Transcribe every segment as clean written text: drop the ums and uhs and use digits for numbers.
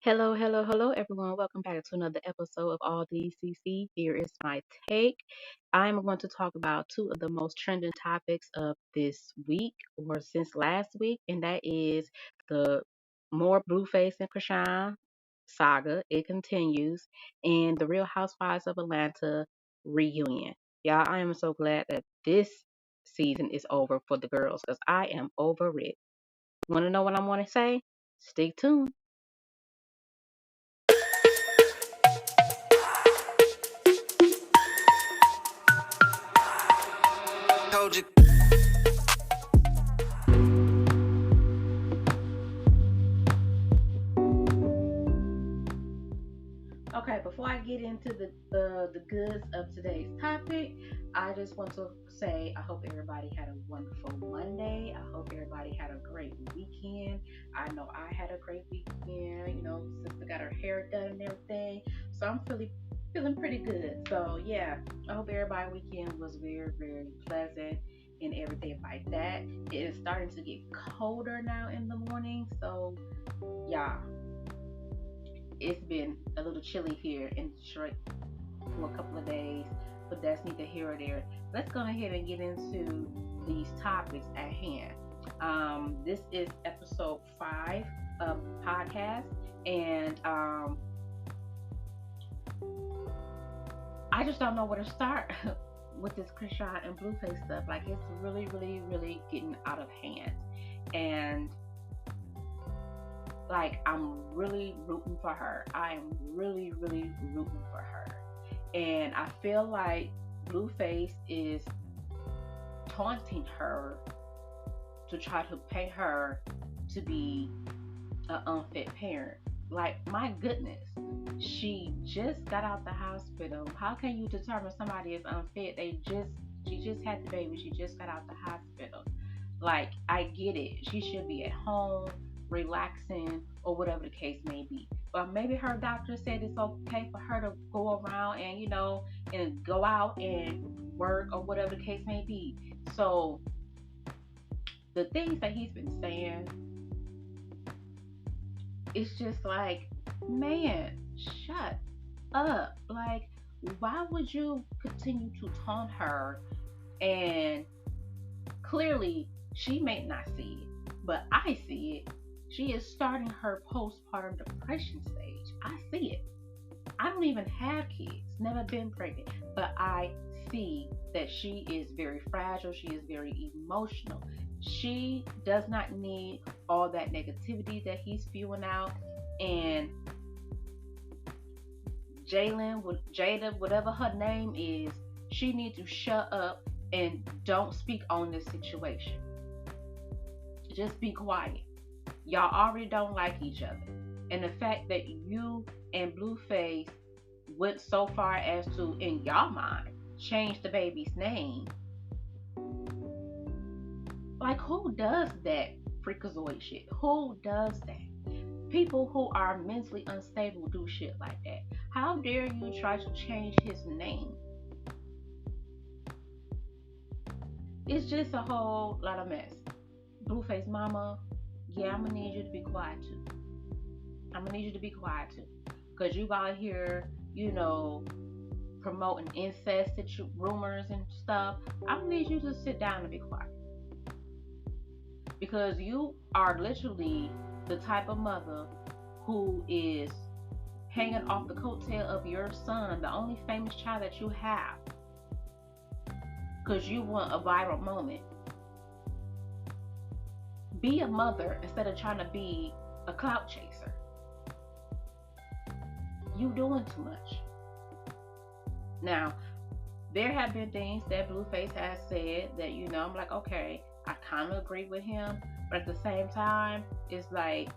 Hello, hello, hello, everyone. Welcome back to another episode of All These CC. Here is my take. I'm going to talk about two of the most trending topics of this week or since last week, and that is the more Blueface and Chrisean saga. It continues, and the Real Housewives of Atlanta reunion. Y'all, I am so glad that this season is over for the girls because I am over it. Want to know what I want to say? Stay tuned. Told you. Okay, before I get into the goods of today's topic, I just want to say I hope everybody had a wonderful Monday. I hope everybody had a great weekend. I know I had a great weekend. Sister got her hair done and everything, so I'm feeling pretty good. So yeah, I hope everybody's weekend was very very pleasant and everything like that. It is starting to get colder now in the morning, so yeah, it's been a little chilly here in Detroit for a couple of days, but that's neither here or there. Let's go ahead and get into these topics at hand. This is episode 5 of podcast, and I just don't know where to start with this Chrisean and Blueface stuff. Like, it's really, really, really getting out of hand, and like, I'm really rooting for her. I am really, really rooting for her. And I feel like Blueface is taunting her to try to pay her to be an unfit parent. Like, my goodness, she just got out the hospital. How can you determine somebody is unfit? She just had the baby. She just got out the hospital. Like, I get it. She should be at home, relaxing, or whatever the case may be. But maybe her doctor said it's okay for her to go around and, and go out and work or whatever the case may be. So, the things that he's been saying, it's just like, man, shut up. Like, why would you continue to taunt her? And clearly, she may not see it, but I see it. She is starting her postpartum depression stage. I see it. I don't even have kids, never been pregnant, but I see that she is very fragile. She is very emotional. She does not need all that negativity that he's spewing out. And Jada, whatever her name is, she needs to shut up and don't speak on this situation. Just be quiet. Y'all already don't like each other. And the fact that you and Blueface went so far as to, in y'all mind, change the baby's name. Like, who does that freakazoid shit? Who does that? People who are mentally unstable do shit like that. How dare you try to change his name? It's just a whole lot of mess. Blueface mama, yeah, I'm gonna need you to be quiet too. I'm gonna need you to be quiet too. Because you out here, promoting incest rumors and stuff. I'm gonna need you to sit down and be quiet. Because you are literally the type of mother who is hanging off the coattail of your son, the only famous child that you have. Because you want a viral moment. Be a mother instead of trying to be a clout chaser. You doing too much. Now, there have been things that Blueface has said that, I'm like, okay, I kind of agree with him. But at the same time, it's like,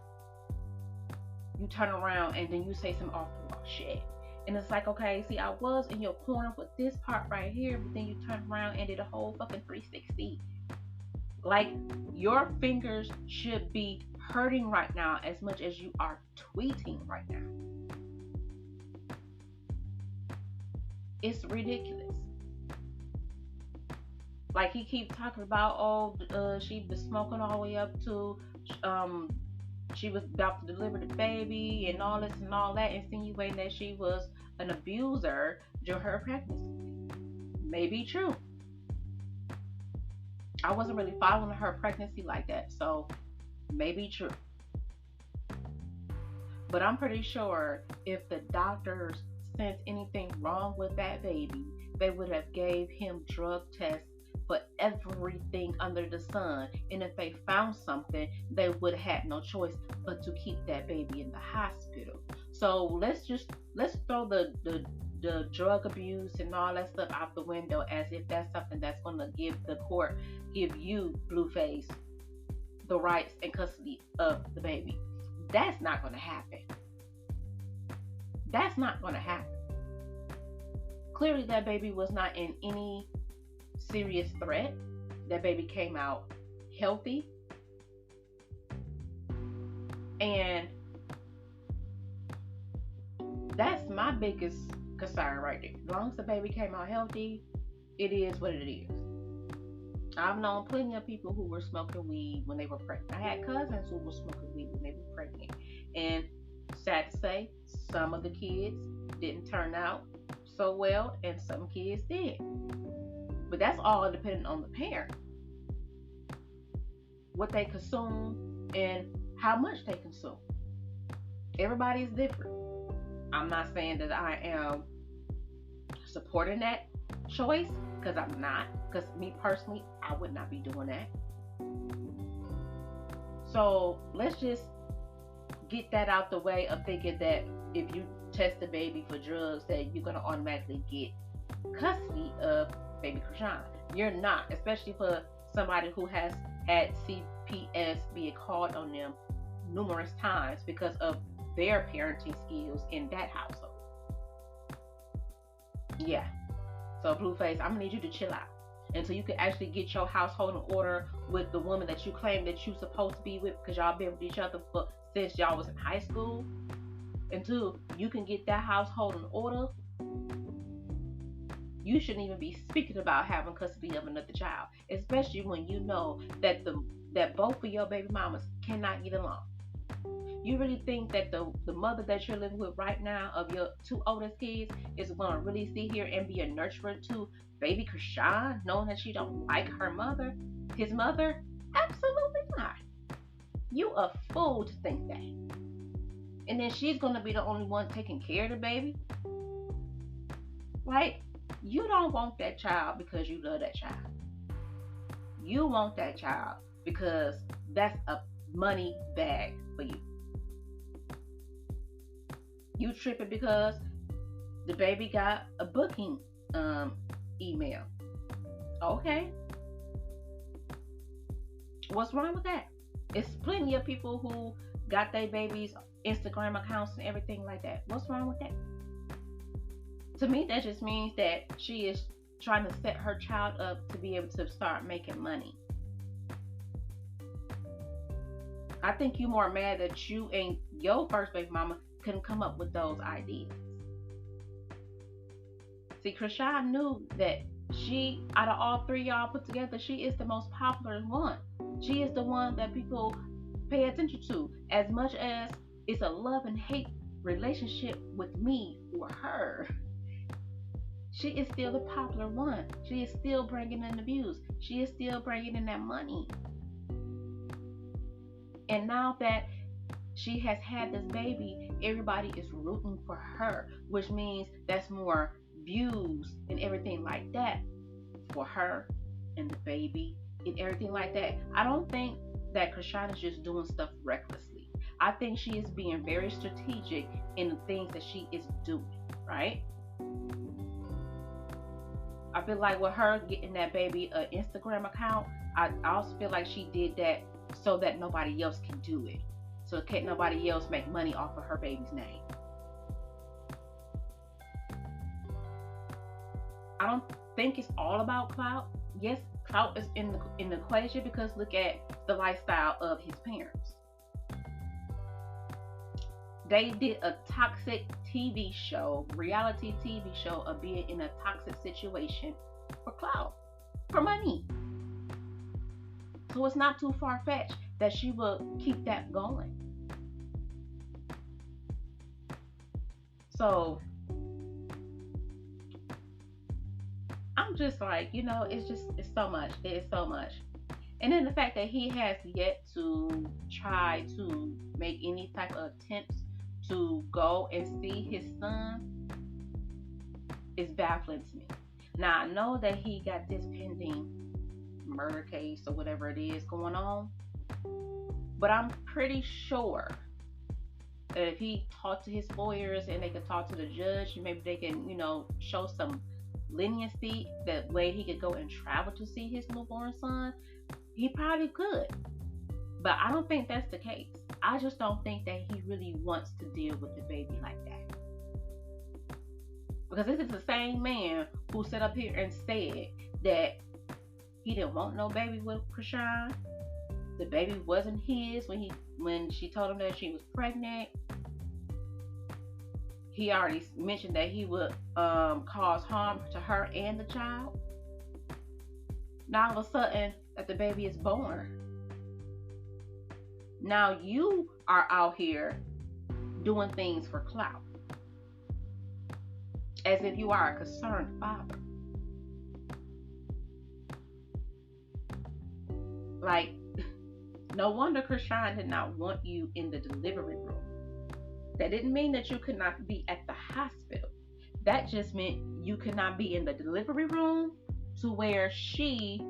you turn around and then you say some off the wall shit. And it's like, okay, see, I was in your corner with this part right here, but then you turn around and did a whole fucking 360. Like, your fingers should be hurting right now as much as you are tweeting right now. It's ridiculous. Like, he keeps talking about, she was smoking all the way up to she was about to deliver the baby and all this and all that, insinuating that she was an abuser during her pregnancy. May be true. I wasn't really following her pregnancy like that, so maybe true. But I'm pretty sure if the doctors sensed anything wrong with that baby, they would have gave him drug tests for everything under the sun. And if they found something, they would have had no choice but to keep that baby in the hospital. So let's throw the drug abuse and all that stuff out the window, as if that's something that's going to give the court, give you, Blueface, the rights and custody of the baby. That's not going to happen. That's not going to happen. Clearly, that baby was not in any serious threat. That baby came out healthy. And that's my biggest concern right there. As long as the baby came out healthy, it is what it is. I've known plenty of people who were smoking weed when they were pregnant. I had cousins who were smoking weed when they were pregnant. And sad to say, some of the kids didn't turn out so well, and some kids did. But that's all dependent on the parent. What they consume and how much they consume. Everybody's different. I'm not saying that I am supporting that choice, because I'm not. Because me personally, I would not be doing that. So let's just get that out the way of thinking that if you test the baby for drugs, that you're going to automatically get custody of baby Chrisean. You're not, especially for somebody who has had CPS being called on them numerous times because of their parenting skills in that household. Yeah. So Blueface, I'm gonna need you to chill out until you can actually get your household in order with the woman that you claim that you're supposed to be with, because y'all been with each other since y'all was in high school. Until you can get that household in order, you shouldn't even be speaking about having custody of another child, especially when you know that that both of your baby mamas cannot get along. You really think that the mother that you're living with right now of your two oldest kids is going to really sit here and be a nurturer to baby Chrisean, knowing that she don't like his mother? Absolutely not. You a fool to think that. And then she's going to be the only one taking care of the baby. Like, you don't want that child because you love that child. You want that child because that's a money bag for you. You tripping because the baby got a booking email. Okay. What's wrong with that? It's plenty of people who got their babies' Instagram accounts and everything like that. What's wrong with that? To me, that just means that she is trying to set her child up to be able to start making money. I think you're more mad that you and your first baby mama couldn't come up with those ideas. See, Chrisean knew that she, out of all three y'all put together, she is the most popular one. She is the one that people pay attention to. As much as it's a love and hate relationship with me for her, she is still the popular one. She is still bringing in the views. She is still bringing in that money. And now that she has had this baby, everybody is rooting for her, which means that's more views and everything like that for her and the baby and everything like that. I don't think that Chrisean is just doing stuff recklessly. I think she is being very strategic in the things that she is doing, right? I feel like with her getting that baby an Instagram account, I also feel like she did that so that nobody else can do it. So can't nobody else make money off of her baby's name. I don't think it's all about clout. Yes, clout is in the equation, because look at the lifestyle of his parents. They did a toxic TV show, reality TV show, of being in a toxic situation for clout, for money. So it's not too far-fetched that she will keep that going. So I'm just like, it's so much. It is so much. And then the fact that he has yet to try to make any type of attempts to go and see his son is baffling to me. Now, I know that he got this pending murder case or whatever it is going on, but I'm pretty sure that if he talked to his lawyers and they could talk to the judge, maybe they can, show some leniency, that way he could go and travel to see his newborn son, he probably could. But I don't think that's the case. I just don't think that he really wants to deal with the baby like that. Because this is the same man who sat up here and said that he didn't want no baby with Chrisean. The baby wasn't his when she told him that she was pregnant. He already mentioned that he would cause harm to her and the child. Now all of a sudden that the baby is born, now you are out here doing things for clout, as if you are a concerned father. Like, no wonder Chrisean did not want you in the delivery room. That didn't mean that you could not be at the hospital. That just meant you could not be in the delivery room, to where she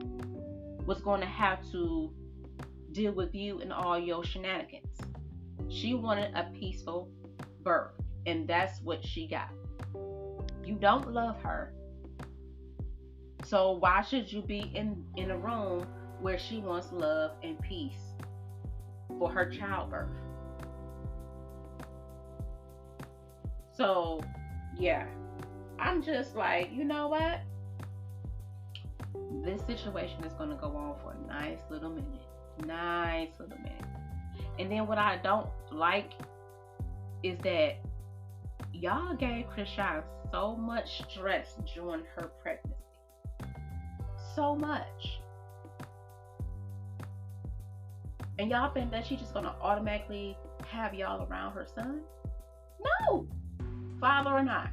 was going to have to deal with you and all your shenanigans. She wanted a peaceful birth, and that's what she got. You don't love her, so why should you be in a room where she wants love and peace for her childbirth? So yeah, I'm just like, you know what? This situation is going to go on for a nice little minute. And then what I don't like is that y'all gave Chrisean so much stress during her pregnancy. So much. And y'all think that she's just going to automatically have y'all around her son? No! Father or not.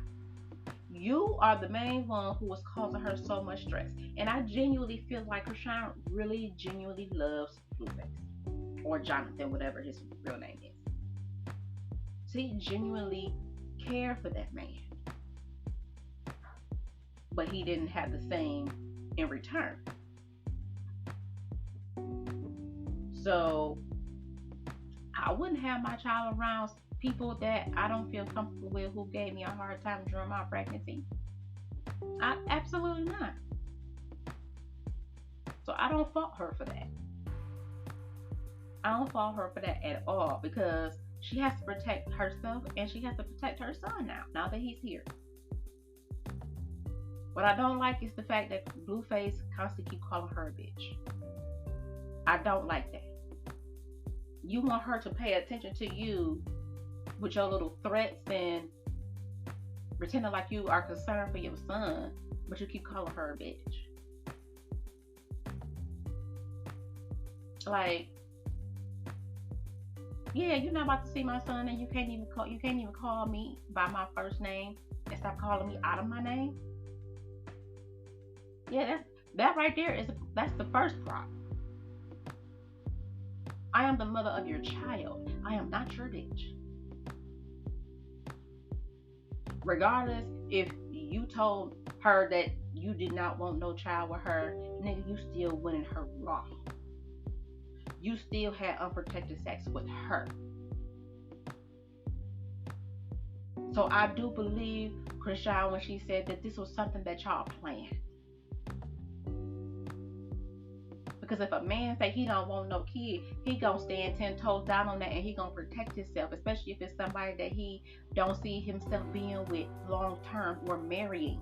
You are the main one who was causing her so much stress. And I genuinely feel like Chrisean really genuinely loves Blueface. Or Jonathan, whatever his real name is. So he genuinely cared for that man. But he didn't have the same in return. So I wouldn't have my child around people that I don't feel comfortable with, who gave me a hard time during my pregnancy. Absolutely not. So I don't fault her for that. I don't fault her for that at all, because she has to protect herself and she has to protect her son now that he's here. What I don't like is the fact that Blueface constantly keep calling her a bitch. I don't like that. You want her to pay attention to you with your little threats and pretending like you are concerned for your son, but you keep calling her a bitch. Like, yeah, you're not about to see my son, and you can't even call me by my first name and stop calling me out of my name. Yeah, that right there that's the first problem. I am the mother of your child. I am not your bitch. Regardless if you told her that you did not want no child with her, nigga, you still winning her raw. You still had unprotected sex with her. So I do believe Chrisean when she said that this was something that y'all planned. Because if a man say he don't want no kid, he gonna stand 10 toes down on that, and he gonna protect himself, especially if it's somebody that he don't see himself being with long term or marrying.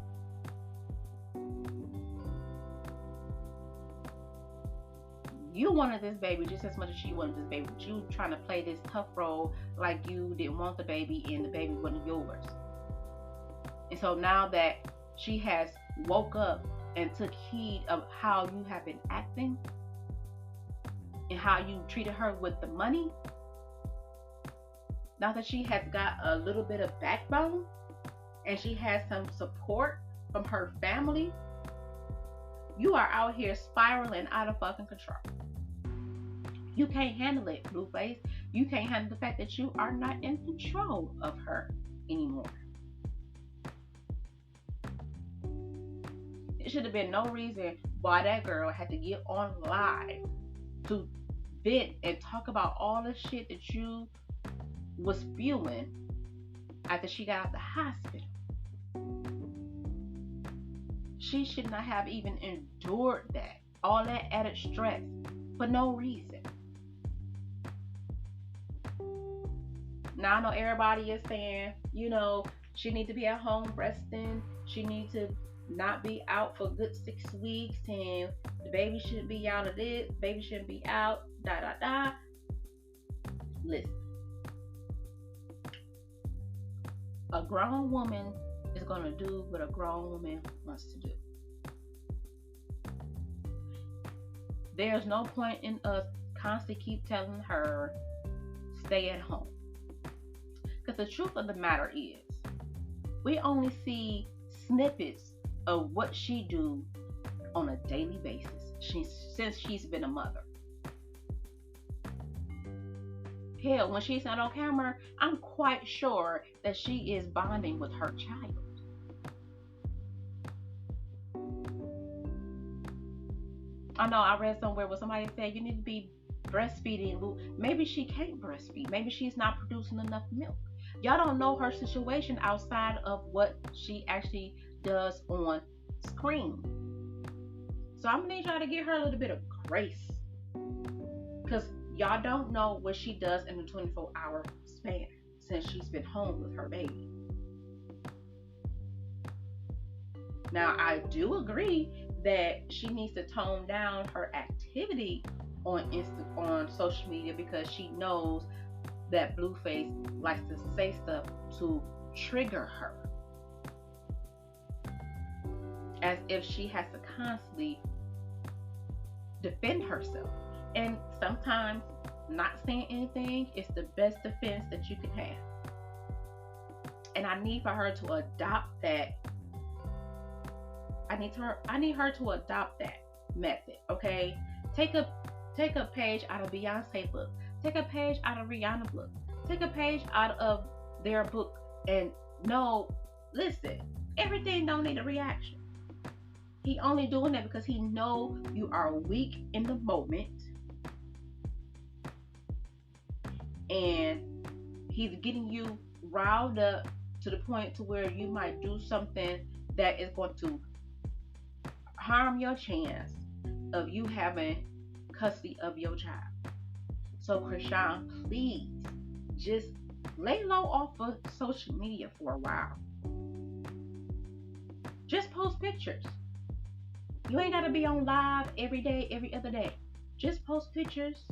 You wanted this baby just as much as she wanted this baby, but you trying to play this tough role like you didn't want the baby and the baby wasn't yours. And so now that she has woke up and took heed of how you have been acting and how you treated her with the money, Now that she has got a little bit of backbone and she has some support from her family, you are out here spiraling out of fucking control. You can't handle it, Blueface. You can't handle the fact that you are not in control of her anymore. It should have been no reason why that girl had to get on live to vent and talk about all the shit that you was spewing after she got out the hospital. She should not have even endured that. All that added stress for no reason. Now I know everybody is saying, she needs to be at home resting. She needs to not be out for a good 6 weeks, and the baby shouldn't be out of this, baby shouldn't be out, Listen. A grown woman is going to do what a grown woman wants to do. There's no point in us constantly keep telling her, stay at home. Because the truth of the matter is, we only see snippets of what she do on a daily basis since she's been a mother. Hell, when she's not on camera, I'm quite sure that she is bonding with her child. I know I read somewhere where somebody said you need to be breastfeeding. Maybe she can't breastfeed. Maybe she's not producing enough milk. Y'all don't know her situation outside of what she actually does on screen. So I'm gonna need y'all to give her a little bit of grace, because y'all don't know what she does in a 24-hour span since she's been home with her baby. Now I do agree that she needs to tone down her activity on social media, because she knows that Blueface likes to say stuff to trigger her, as if she has to constantly defend herself. And sometimes not saying anything is the best defense that you can have. And I need for her to adopt that. I need her to adopt that method, okay? Take a page out of Beyonce book. Take a page out of Rihanna book. Take a page out of their book. And no, listen, everything don't need a reaction. He only doing that because he know you are weak in the moment, and he's getting you riled up to the point to where you might do something that is going to harm your chance of you having custody of your child. So Chrisean, please just lay low off of social media for a while. Just post pictures. You ain't gotta be on live every day, every other day. Just post pictures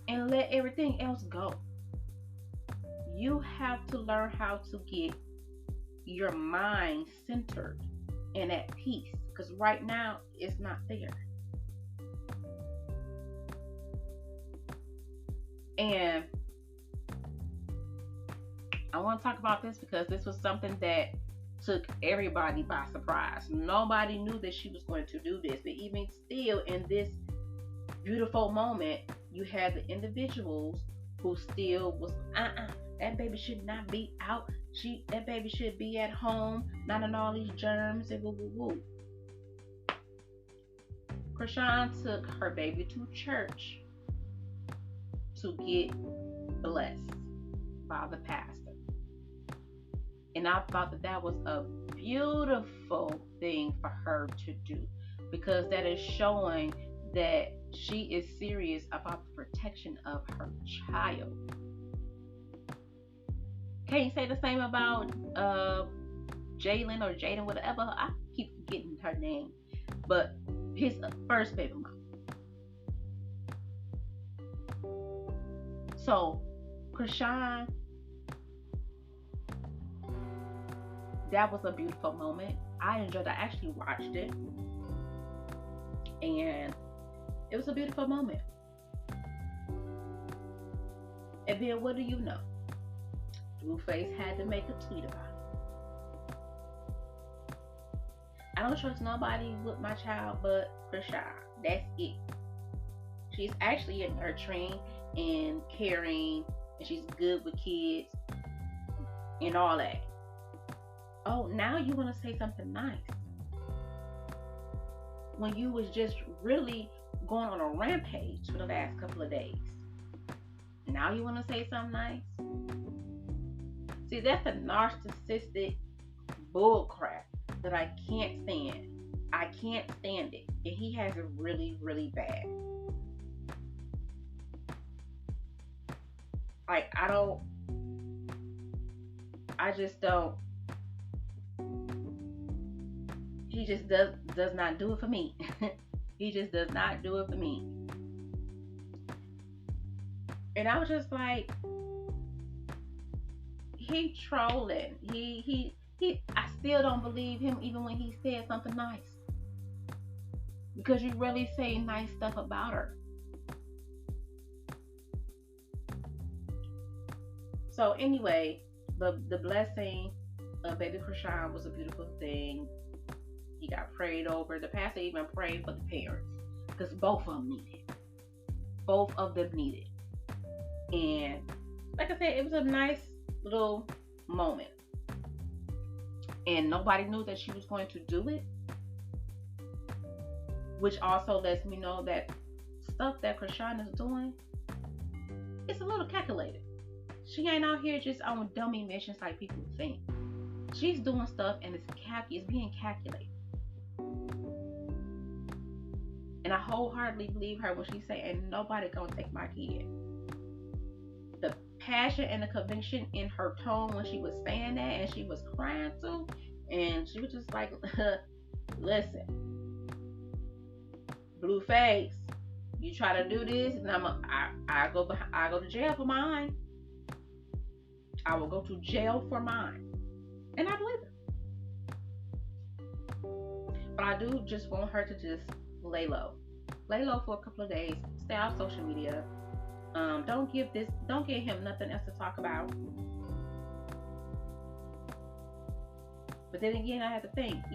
and let everything else go. You have to learn how to get your mind centered and at peace, because right now it's not there. And I want to talk about this because this was something that took everybody by surprise. Nobody knew that she was going to do this, but even still, in this beautiful moment, you had the individuals who still was that baby should not be out. That baby should be at home, not in all these germs and woo woo woo. Chrisean took her baby to church to get blessed by the pastor. And I thought that was a beautiful thing for her to do, because that is showing that she is serious about the protection of her child. Can't you say the same about Jalen or Jaden, whatever? I keep forgetting her name. But his first baby mom. So, Chrisean, that was a beautiful moment. I enjoyed it. I actually watched it. And it was a beautiful moment. And then what do you know? Blueface had to make a tweet about it. I don't trust nobody with my child but Chrisean. That's it. She's actually nurturing and caring, and she's good with kids and all that. Oh, now you want to say something nice when you was just really going on a rampage for the last couple of days. Now you want to say something nice? See, that's a narcissistic bull crap that I can't stand. I can't stand it. And he has it really, really bad. Like, I just don't. He just does not do it for me. He just does not do it for me. And I was just like, he trolling. I still don't believe him even when he said something nice. Because you really say nice stuff about her. So anyway, the blessing of baby Chrisean was a beautiful thing. He got prayed over. The pastor even prayed for the parents because both of them needed it. Both of them needed. And like I said, it was a nice little moment. And nobody knew that she was going to do it. Which also lets me know that stuff that Chrisean is doing, it's a little calculated. She ain't out here just on dummy missions like people think. She's doing stuff and it's being calculated. And I wholeheartedly believe her when she say, "Ain't nobody gonna take my kid." The passion and the conviction in her tone when she was saying that, and she was crying too, and she was just like, "Listen, Blueface, you try to do this, and I go to jail for mine. I will go to jail for mine," and I believe her. But I do just want her to just lay low for a couple of days. Stay off social media. Don't give him nothing else to talk about. But then again, I have to think,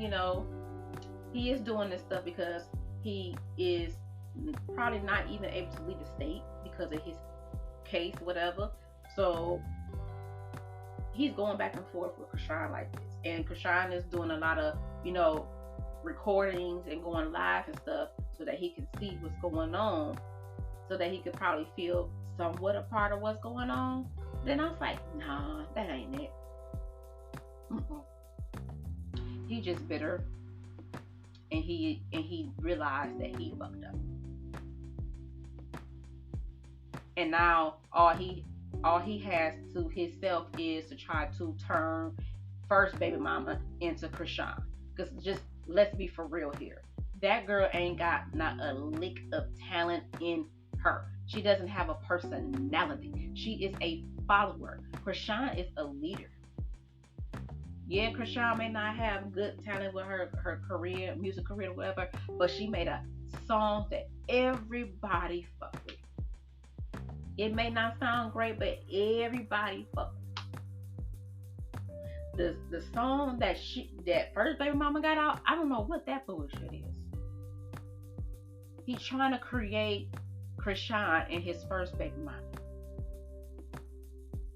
he is doing this stuff because he is probably not even able to leave the state because of his case, whatever. So he's going back and forth with Chrisean like this. And Chrisean is doing a lot of, recordings and going live and stuff so that he can see what's going on, so that he could probably feel somewhat a part of what's going on. Then I was like, nah, that ain't it. He just bitter, and he realized that he fucked up. And now all he has to himself is to try to turn first baby mama into Chrisean. Because just let's be for real here. That girl ain't got not a lick of talent in her. She doesn't have a personality. She is a follower. Chrisean is a leader. Yeah, Chrisean may not have good talent with her career, music career, whatever, but she made a song that everybody fuck with. It may not sound great, but everybody fuck with. The song that first baby mama got out, I don't know what that bullshit is. He's trying to create Chrisean and his first baby mama.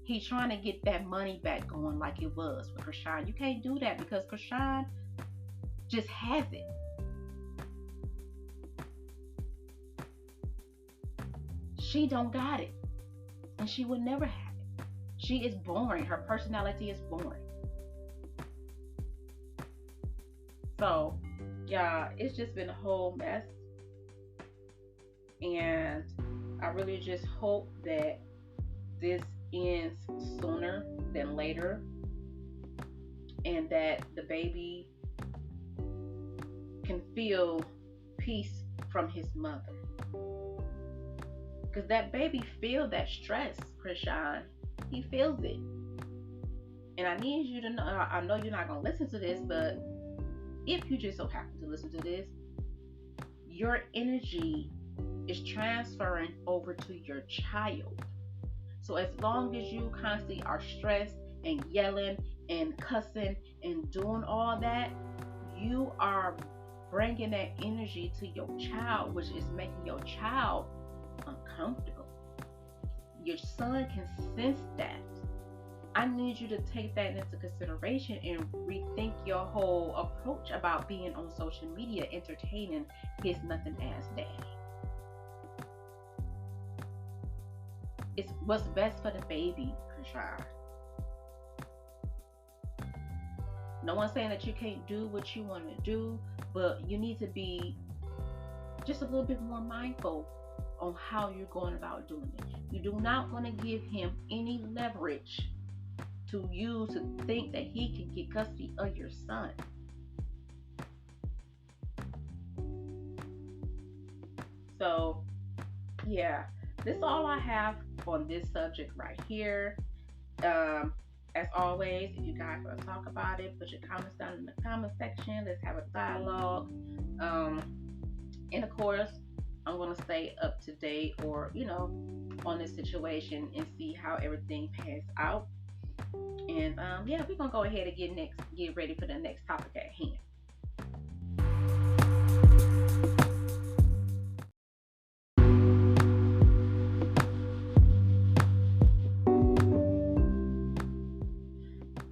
He's trying to get that money back going like it was with Chrisean. You can't do that because Chrisean just has it. She don't got it. And she would never have it. She is boring. Her personality is boring. So, yeah, it's just been a whole mess. And I really just hope that this ends sooner than later, and that the baby can feel peace from his mother. Because that baby feels that stress, Chrisean. He feels it. And I need you to know, I know you're not going to listen to this, but if you just so happen to listen to this, your energy is transferring over to your child. So as long as you constantly are stressed and yelling and cussing and doing all that, you are bringing that energy to your child, which is making your child uncomfortable. Your son can sense that. I need you to take that into consideration and rethink your whole approach about being on social media entertaining his nothing ass daddy. It's what's best for the baby, Chrisean. No one's saying that you can't do what you want to do, but you need to be just a little bit more mindful on how you're going about doing it. You do not want to give him any leverage to you to think that he can get custody of your son. So, yeah, this is all I have on this subject right here. As always, if you guys want to talk about it, put your comments down in the comment section. Let's have a dialogue. And of course, I'm going to stay up to date or, on this situation and see how everything pans out. And yeah, we're going to go ahead and get ready for the next topic at hand.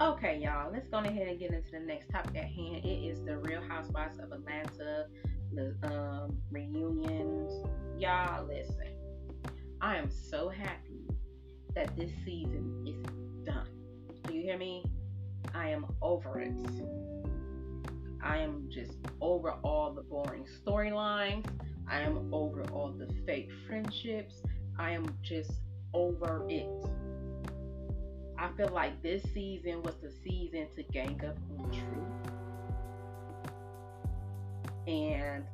Okay, y'all, let's go ahead and get into the next topic at hand. It is the Real Housewives of Atlanta, the reunions. Y'all, listen, I am so happy that this season is done. Do you hear me? I am over it. I am just over all the boring storylines. I am over all the fake friendships. I am just over it. I feel like this season was the season to gang up on Drew. And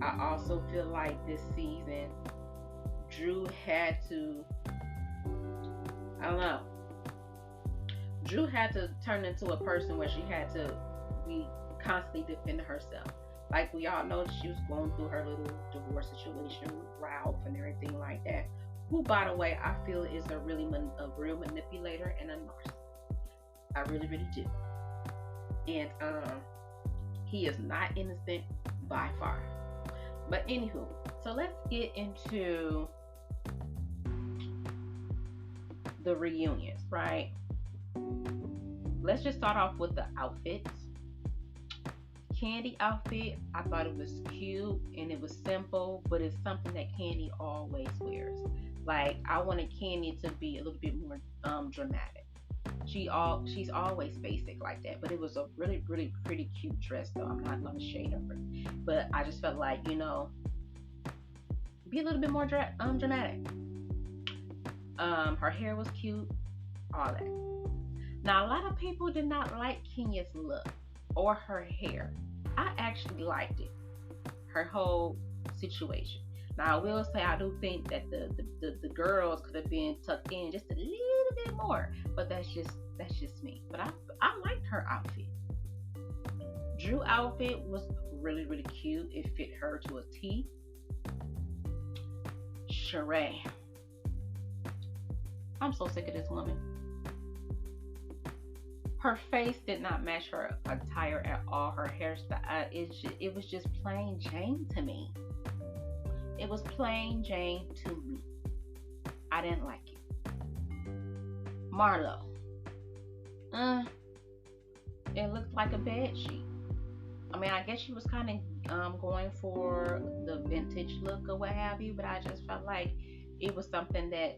I also feel like this season, Drew had to, I don't know, Drew had to turn into a person where she had to be constantly defending herself. Like we all know, she was going through her little divorce situation with Ralph and everything like that. Who, by the way, I feel is a real manipulator and a narcissist. I really, really do. And he is not innocent by far. But anywho, so let's get into the reunions, right? Let's just start off with the outfits. Candy outfit, I thought it was cute and it was simple, but it's something that Candy always wears. Like, I wanted Candy to be a little bit more dramatic. She's always basic like that, but it was a really, really pretty cute dress, though. I'm not going to shade her, but I just felt like, be a little bit more dramatic. Her hair was cute, all that. Now, a lot of people did not like Kenya's look or her hair. I actually liked it, her whole situation. Now, I will say I do think that the girls could have been tucked in just a little bit more, but that's just me. But I liked her outfit. Drew outfit was really, really cute. It fit her to a T. Sheree, I'm so sick of this woman. Her face did not match her attire at all. Her hairstyle, it was just plain Jane to me. It was plain Jane to me. I didn't like it. Marlo, it looked like a bed sheet. I mean, I guess she was kind of going for the vintage look or what have you, but I just felt like it was something that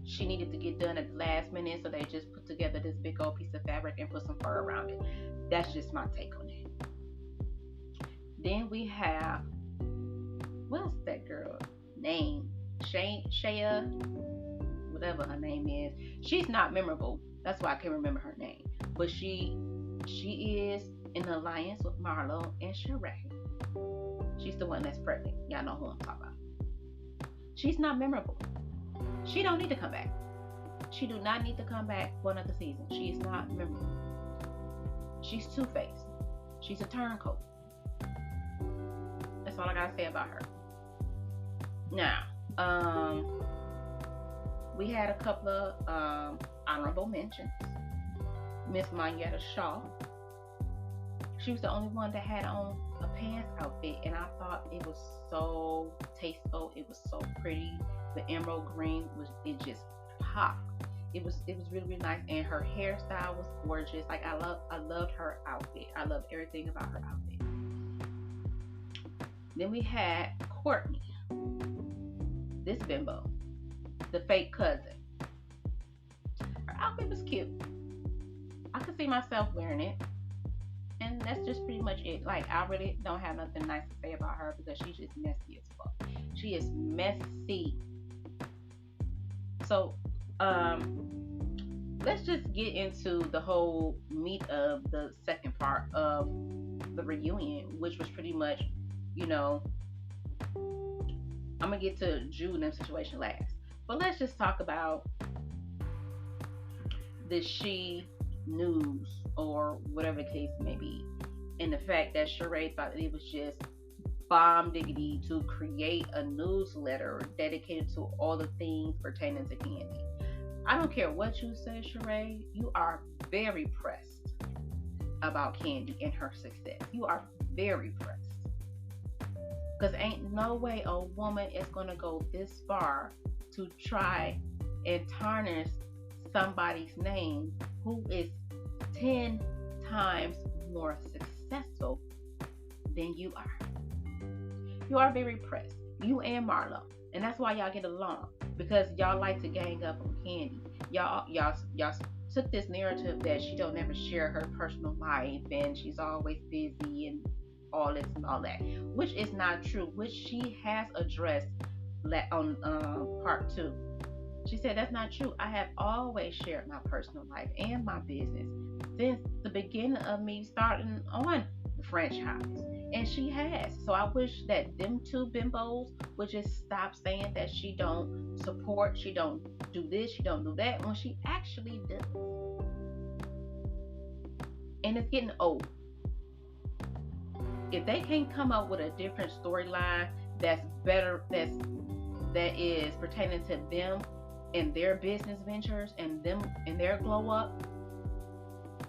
she needed to get done at the last minute, so they just put together this big old piece of fabric and put some fur around it. That's just my take on it. Then we have, what's that girl name? Shaya, whatever her name is. She's not memorable. That's why I can't remember her name. But she is in an alliance with Marlo and Sheree. She's the one that's pregnant. Y'all know who I'm talking about. She's not memorable. She don't need to come back. She do not need to come back for another season. She is not memorable. She's two-faced. She's a turncoat. That's all I gotta say about her. Now, We had a couple of honorable mentions. Miss Mayetta Shaw. She was the only one that had on a pants outfit, and I thought it was so tasteful. It was so pretty. The emerald green was, it just popped. It was really, really nice, and her hairstyle was gorgeous. Like I loved her outfit. I loved everything about her outfit. Then we had Courtney, this bimbo, the fake cousin. Her outfit was cute. I could see myself wearing it. And that's just pretty much it. Like, I really don't have nothing nice to say about her because she's just messy as fuck. She is messy. So, let's just get into the whole meat of the second part of the reunion, which was pretty much, you know, I'm gonna get to Jude and them situation last. But let's just talk about the She news or whatever the case may be, and the fact that Sheree thought that it was just bomb diggity to create a newsletter dedicated to all the things pertaining to Candy. I don't care what you say, Sheree, you are very pressed about Candy and her success. You are very pressed. Because ain't no way a woman is going to go this far to try and tarnish somebody's name who is 10 times more successful than you are. You are very pressed. You and Marlo. And that's why y'all get along. Because y'all like to gang up on Candy. Y'all took this narrative that she don't ever share her personal life and she's always busy and all this and all that. Which is not true. Which she has addressed on part 2. She said that's not true. I have always shared my personal life and my business since the beginning of me starting on the franchise. And she has. So I wish that them two bimbos would just stop saying that she don't support, she don't do this, she don't do that, when she actually does. And it's getting old. If they can't come up with a different storyline that's better, that is pertaining to them and their business ventures and them and their glow up,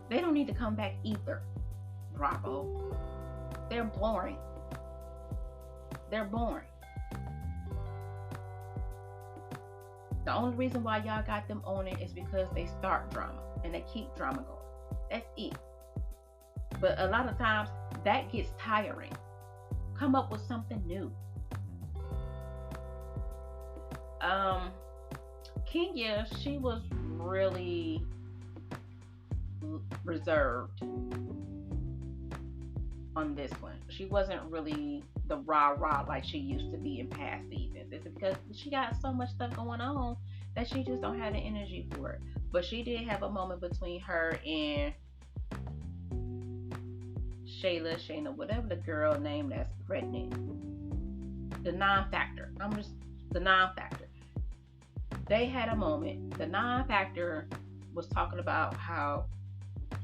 they don't need to come back either. Bravo. They're boring. They're boring. The only reason why y'all got them on it is because they start drama and they keep drama going. That's it. But a lot of times that gets tiring. Come up with something new. Kenya, she was really reserved on this one. She wasn't really the rah-rah like she used to be in past seasons. It's because she got so much stuff going on that she just don't have the energy for it. But she did have a moment between her and Shayna, whatever the girl name that's pregnant. The non-factor. The non-factor. They had a moment. The non-factor was talking about how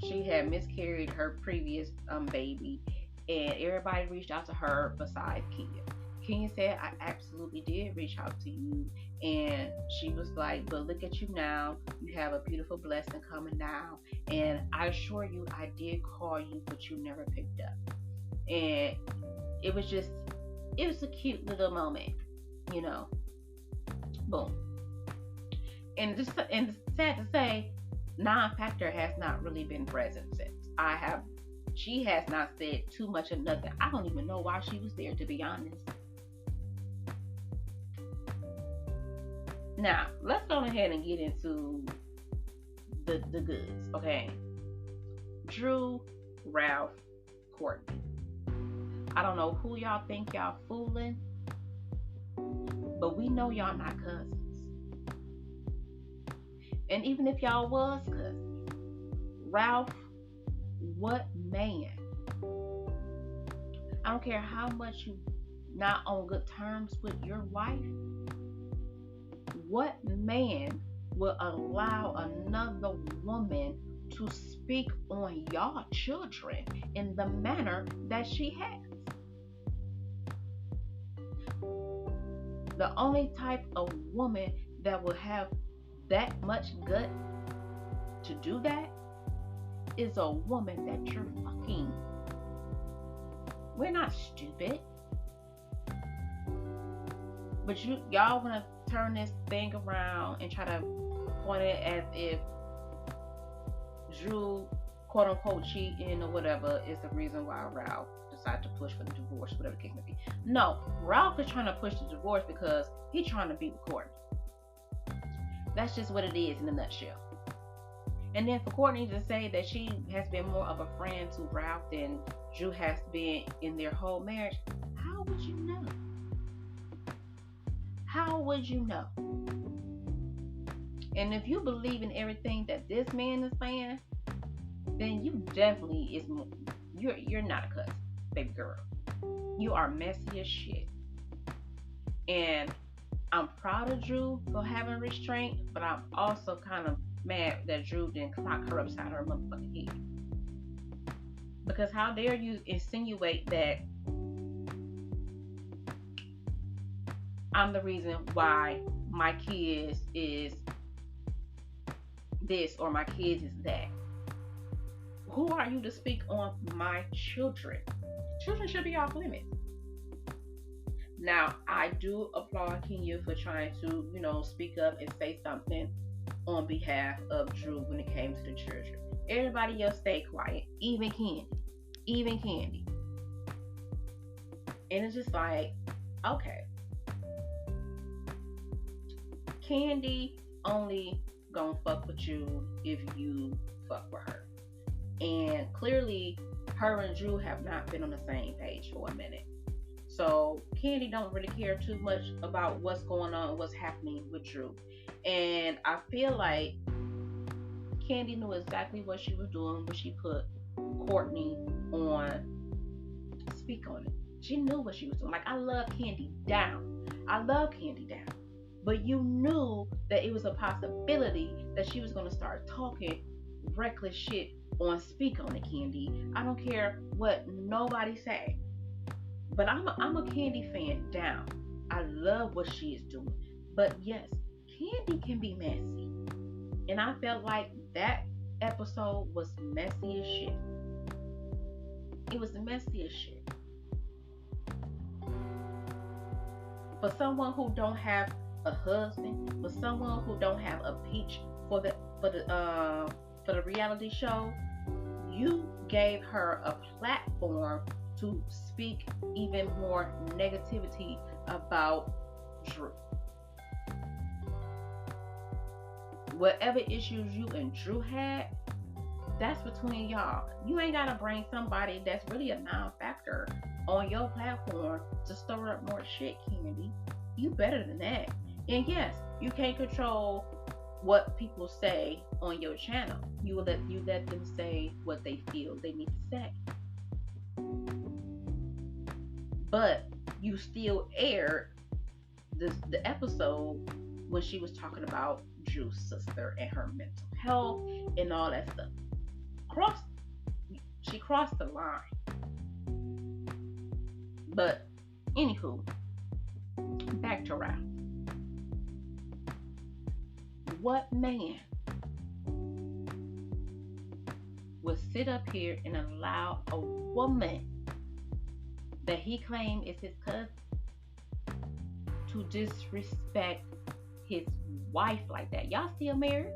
she had miscarried her previous baby, and everybody reached out to her besides Kenya. Kenya said, I absolutely did reach out to you. And she was like, but look at you now. You have a beautiful blessing coming now. And I assure you, I did call you, but you never picked up. And it was a cute little moment, you know. Boom. And it's sad to say, non-factor has not really been present since. She has not said too much of nothing. I don't even know why she was there, to be honest. Now, let's go ahead and get into the goods, okay? Drew, Ralph, Courtney. I don't know who y'all think y'all fooling, but we know y'all not cousins. And even if y'all was cousins, Ralph, what man? I don't care how much you not on good terms with your wife. What man will allow another woman to speak on y'all children in the manner that she has? The only type of woman that will have that much gut to do that is a woman that you're fucking. We're not stupid. But y'all wanna turn this thing around and try to point it as if Drew, quote unquote, cheating or whatever is the reason why Ralph decided to push for the divorce, whatever the case may be. No, Ralph is trying to push the divorce because he's trying to be with Courtney. That's just what it is in a nutshell. And then for Courtney to say that she has been more of a friend to Ralph than Drew has been in their whole marriage, how would you know? How would you know? And if you believe in everything that this man is saying, then you definitely you're not a cuss, baby girl. You are messy as shit. And I'm proud of Drew for having restraint, but I'm also kind of mad that Drew didn't clock her upside her motherfucking head. Because how dare you insinuate that I'm the reason why my kids is this or my kids is that. Who are you to speak on my children? Children should be off limits. Now, I do applaud Kenya for trying to, speak up and say something on behalf of Drew when it came to the children. Everybody else stayed quiet, even Candy. And it's just like, okay, Candy only gonna fuck with you if you fuck with her. And clearly, her and Drew have not been on the same page for a minute. So Candy don't really care too much about what's going on, what's happening with Drew. And I feel like Candy knew exactly what she was doing when she put Courtney on speak on it. She knew what she was doing. Like, I love Candy down. But you knew that it was a possibility that she was going to start talking reckless shit on Speak On It, Candy. I don't care what nobody say. But I'm a Candy fan down. I love what she is doing. But yes, Candy can be messy. And I felt like that episode was messy as shit. It was messy as shit. For someone who don't have a husband, for someone who don't have a peach for the reality show, you gave her a platform to speak even more negativity about Drew. Whatever issues you and Drew had, that's between y'all. You ain't gotta bring somebody that's really a non-factor on your platform to stir up more shit, Candy. You better than that. And yes, you can't control what people say on your channel. You let them say what they feel they need to say. But you still aired the episode when she was talking about Drew's sister and her mental health and all that stuff. She crossed the line. But anywho, back to Ralph. What man would sit up here and allow a woman that he claimed is his cousin to disrespect his wife like that? Y'all still married?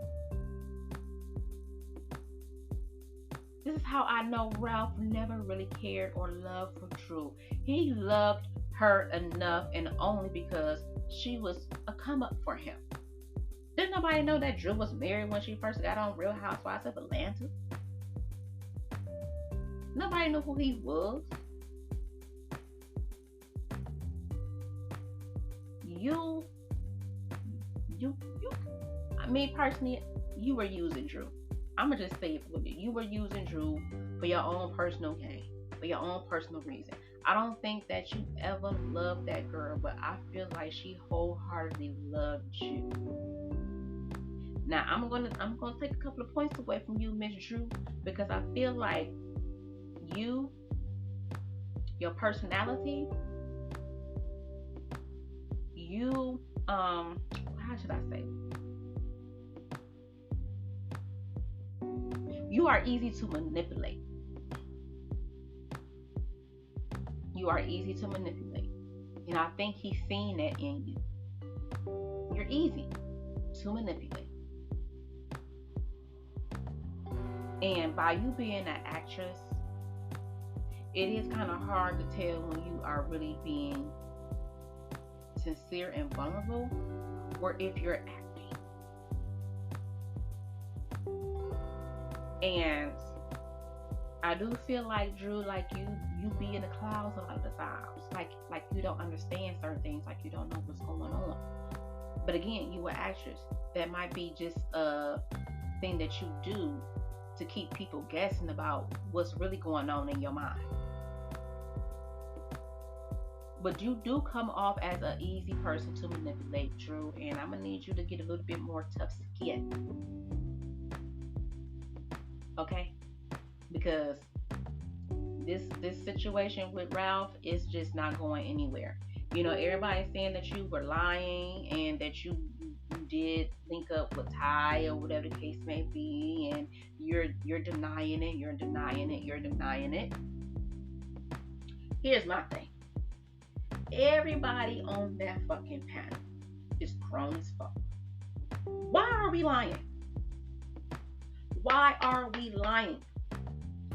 This is how I know Ralph never really cared or loved for Drew. He loved her enough and only because she was a come up for him. Didn't nobody know that Drew was married when she first got on Real Housewives of Atlanta? Nobody knew who he was. Me personally, you were using Drew. I'ma just say it for you. You were using Drew for your own personal gain, for your own personal reason. I don't think that you ever loved that girl, but I feel like she wholeheartedly loved you. Now I'm gonna take a couple of points away from you, Miss Drew, because I feel like your personality, how should I say? You are easy to manipulate. You are easy to manipulate. And I think he's seen that in you. You're easy to manipulate. And by you being an actress, it is kind of hard to tell when you are really being sincere and vulnerable, or if you're acting. And I do feel like, Drew, like you be in the clouds a lot of the times. Like you don't understand certain things, like you don't know what's going on. But again, you an actress. That might be just a thing that you do to keep people guessing about what's really going on in your mind. But you do come off as an easy person to manipulate, Drew, and I'm gonna need you to get a little bit more tough skin. Okay? Because this situation with Ralph is just not going anywhere. You know, everybody's saying that you were lying and that you did link up with Ty or whatever the case may be, and you're denying it, you're denying it, you're denying it. Here's my thing. Everybody on that fucking panel is grown as fuck. Why are we lying? Why are we lying?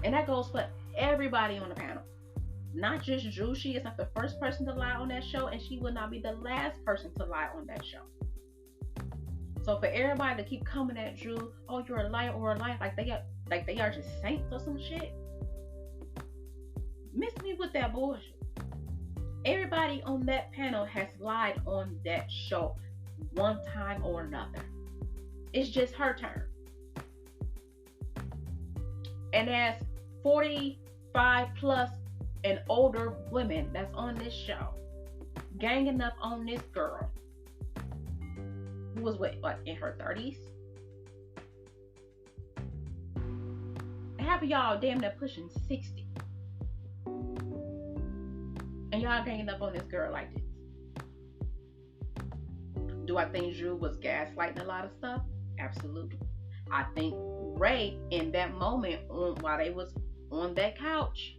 And that goes for everybody on the panel. Not just Drew. She is not the first person to lie on that show, and she will not be the last person to lie on that show. So for everybody to keep coming at Drew, oh, you're a liar or a liar, like they are just saints or some shit. Miss me with that bullshit. Everybody on that panel has lied on that show one time or another. It's just her turn. And as 45 plus and older women that's on this show, ganging up on this girl who was what in her 30s. Half of y'all damn near pushing 60. And y'all ganging up on this girl like this. Do I think Drew was gaslighting a lot of stuff? Absolutely. I think Ray, in that moment, while they was on that couch,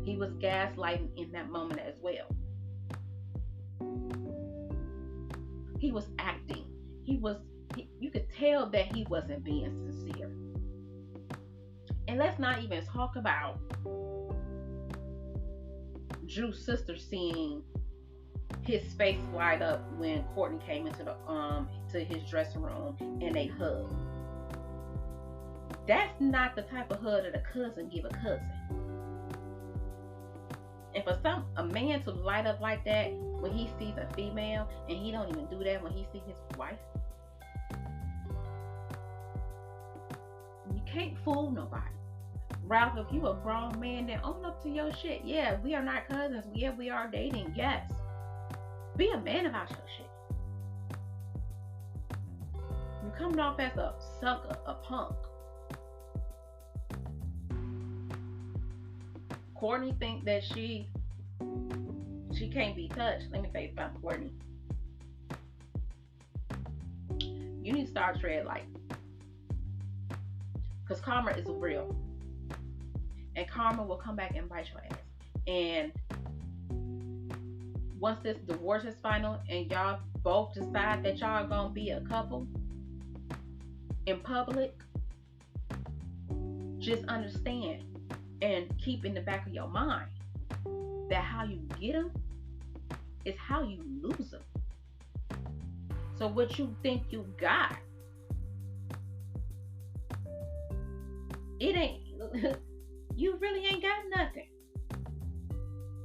he was gaslighting in that moment as well. He was acting. You could tell that he wasn't being sincere. And let's not even talk about Drew's sister seeing his face light up when Courtney came into the to his dressing room and they hugged. That's not the type of hug that a cousin give a cousin. And for a man to light up like that when he sees a female, and he don't even do that when he sees his wife, you can't fool nobody. Ralph, if you a grown man, then own up to your shit. Yeah, we are not cousins. Yeah, we are dating. Yes. Be a man about your shit. You're coming off as a sucker, a punk. Courtney think that she can't be touched. Let me tell you about Courtney. You need to start tread light. Because karma is real. And karma will come back and bite your ass. And once this divorce is final and y'all both decide that y'all are going to be a couple in public, just understand and keep in the back of your mind that how you get them is how you lose them. So what you think you got, it ain't, you really ain't got nothing.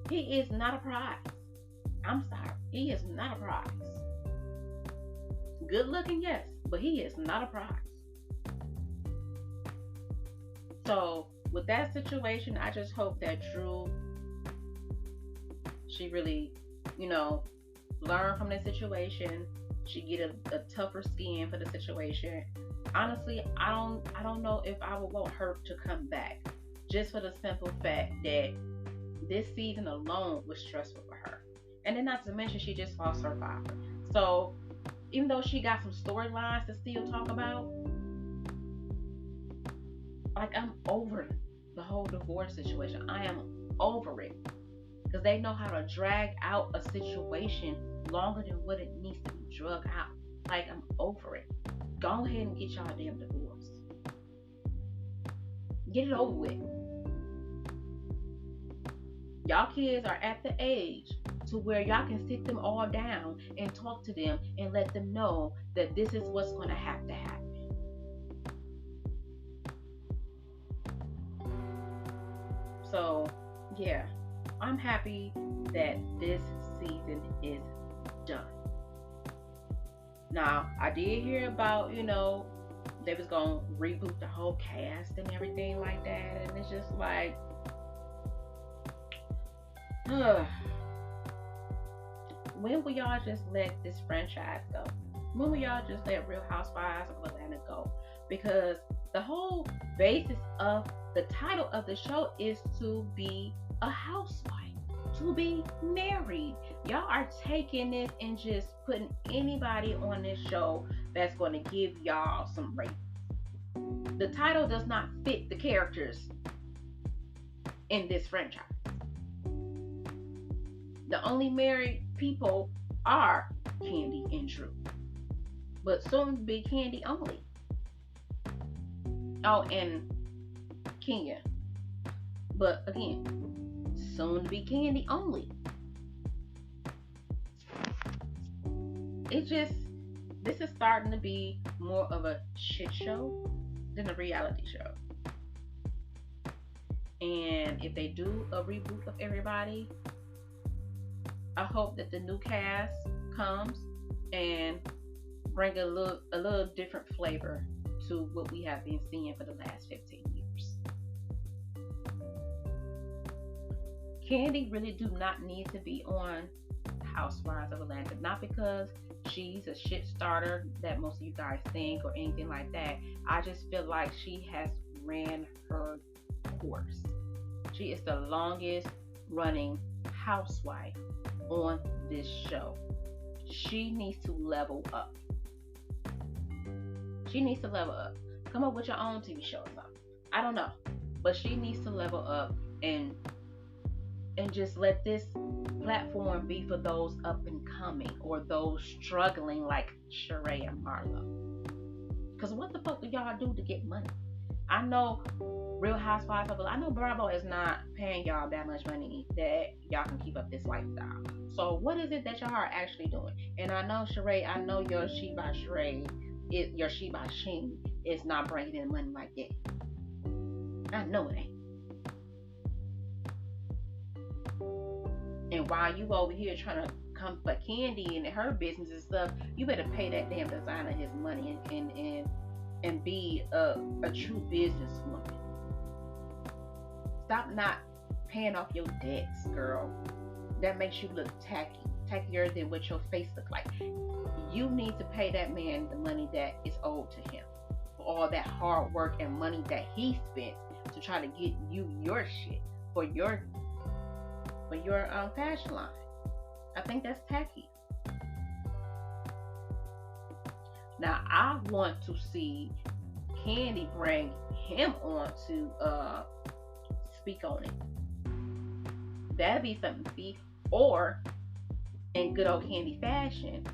He is not a prize. I'm sorry. He is not a prize. Good looking, yes, but he is not a prize. So with that situation, I just hope that Drew, she really, learn from the situation. She get a tougher skin for the situation. Honestly, I don't know if I would want her to come back, just for the simple fact that this season alone was stressful for her. And then not to mention she just lost her father. So even though she got some storylines to still talk about, Like, I'm over the whole divorce situation. I am over it because they know how to drag out a situation longer than what it needs to be drug out. Like, I'm over it. Go ahead and get y'all damn divorce. Get it over with. Y'all kids are at the age to where y'all can sit them all down and talk to them and let them know that this is what's going to happen. So, yeah, I'm happy that this season is done. Now, I did hear about, they was going to reboot the whole cast and everything like that. And it's just like, when will y'all just let this franchise go? When will y'all just let Real Housewives of Atlanta go? Because the whole basis of the title of the show is to be a housewife, to be married. Y'all are taking this and just putting anybody on this show that's going to give y'all some ratings. The title does not fit the characters in this franchise. The only married people are Kandi and Drew, but soon to be Kandi only. Oh, and Kenya, but again, soon to be Kandi only. This is starting to be more of a shit show than a reality show. And if they do a reboot of everybody, I hope that the new cast comes and bring a little different flavor to what we have been seeing for the last 15 years. Kandi really do not need to be on Housewives of Atlanta, not because she's a shit starter that most of you guys think or anything like that. I just feel like she has ran her course. She is the longest running housewife on this show. She needs to level up. She needs to level up. Come up with your own TV show or something. I don't know. But she needs to level up and just let this platform be for those up and coming or those struggling like Sheree and Marlo. Because what the fuck do y'all do to get money? I know Real Housewives of Atlanta, I know Bravo is not paying y'all that much money that y'all can keep up this lifestyle. So what is it that y'all are actually doing? And I know Sheree, I know your She by Sheree, your She by Sheen is not bringing in money like that. I know it ain't. And while you over here trying to come for Kandi and her business and stuff, you better pay that damn designer his money and be a true businesswoman. Stop not paying off your debts, girl. That makes you look tackier than what your face look like. You need to pay that man the money that is owed to him for all that hard work and money that he spent to try to get you your shit for your fashion line. I think that's tacky. Now I want to see Kandi bring him on to speak on it. That'd be something to see. Or in good old Kandi fashion,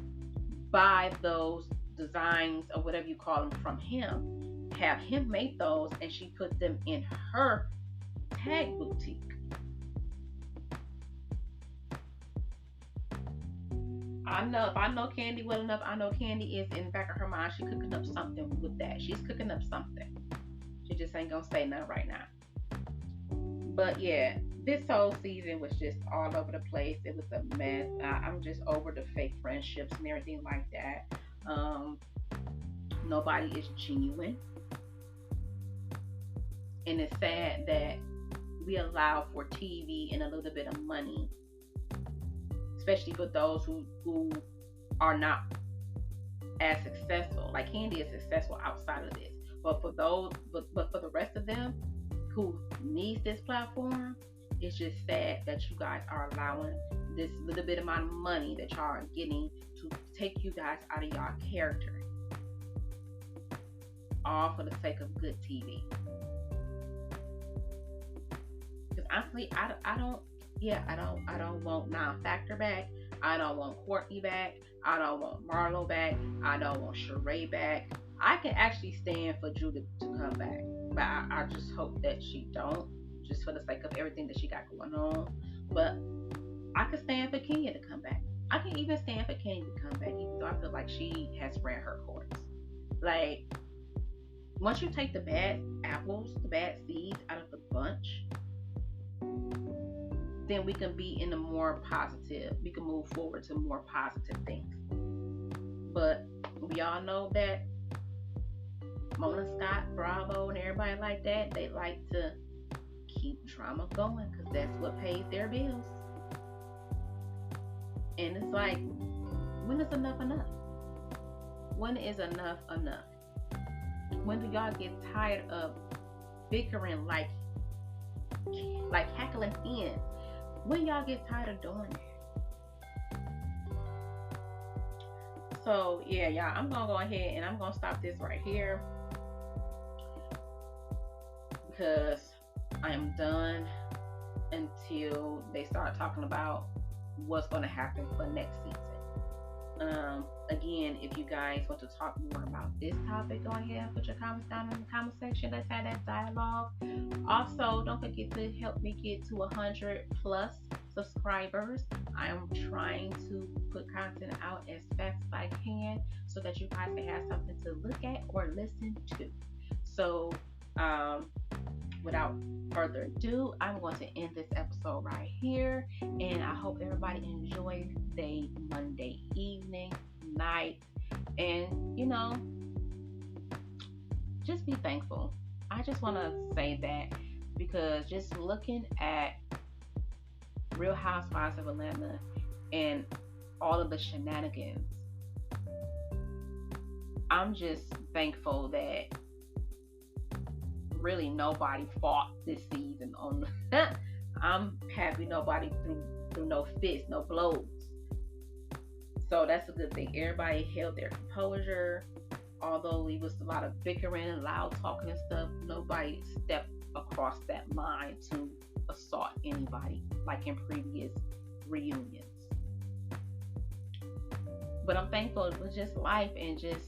buy those designs or whatever you call them from him. Have him make those and she put them in her tag boutique. If I know Kandi well enough, I know Kandi is in the back of her mind. She's cooking up something with that. She's cooking up something. She just ain't gonna say nothing right now. But yeah, this whole season was just all over the place. It was a mess. I'm just over the fake friendships and everything like that. Nobody is genuine. And it's sad that we allow for TV and a little bit of money, especially for those who are not as successful. Like Kandi is successful outside of this, but for the rest of them who needs this platform, it's just sad that you guys are allowing this little bit amount of money that y'all are getting to take you guys out of y'all character, all for the sake of good TV. honestly, I don't want non-factor back. I don't want Courtney back. I don't want Marlo back. I don't want Sheree back. I can actually stand for Judith to come back, but I just hope that she don't, just for the sake of everything that she got going on. But I could stand for Kenya to come back. I can even stand for Kenya to come back, even though I feel like she has ran her course. Like, once you take the bad apples, the bad seeds out of the bunch, then we can be in a more positive, we can move forward to more positive things. But we all know that Mona Scott, Bravo, and everybody like that, they like to keep drama going because that's what pays their bills. And it's like, when is enough enough? When is enough enough? When do y'all get tired of bickering like cackling hens? When y'all get tired of doing that? So yeah, y'all, I'm gonna go ahead and I'm gonna stop this right here because I am done until they start talking about what's gonna happen for next season. Again, if you guys want to talk more about this topic, go ahead and put your comments down in the comment section. Let's have that dialogue. Also, don't forget to help me get to 100 plus subscribers. I am trying to put content out as fast as I can so that you guys can have something to look at or listen to. So, without further ado, I'm going to end this episode right here, and I hope everybody enjoys their Monday evening, night, and just be thankful. I just want to say that because just looking at Real Housewives of Atlanta and all of the shenanigans, I'm just thankful that really nobody fought this season on I'm happy nobody threw no fists, no blows. So that's a good thing. Everybody held their composure. Although it was a lot of bickering and loud talking and stuff, nobody stepped across that line to assault anybody like in previous reunions. But I'm thankful with just life and just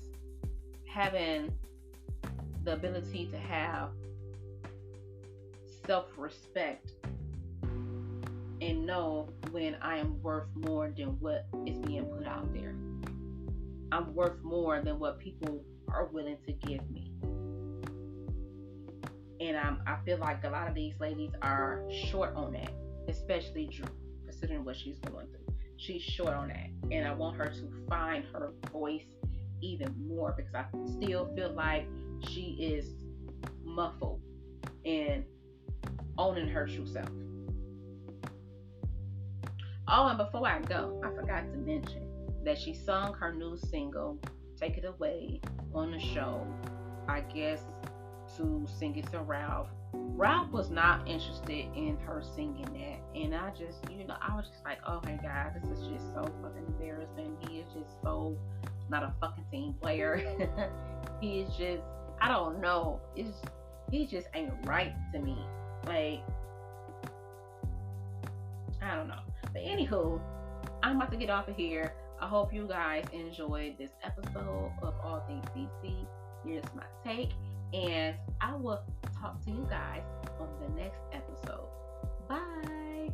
having the ability to have self-respect and know when I am worth more than what is being put out there. I'm worth more than what people are willing to give me. And I feel like a lot of these ladies are short on that, especially Drew, considering what she's going through. She's short on that. And I want her to find her voice even more because I still feel like she is muffled and owning her true self. Oh, and before I go, I forgot to mention that she sung her new single, Take It Away, on the show, I guess, to sing it to Ralph. Ralph was not interested in her singing that, and I just, I was just like, oh my God, this is just so fucking embarrassing. He is just so not a fucking team player. He is just, I don't know, he just ain't right to me. Like, I don't know. But anywho, I'm about to get off of here. I hope you guys enjoyed this episode of All Things DC. Here's my take, and I will talk to you guys on the next episode. Bye.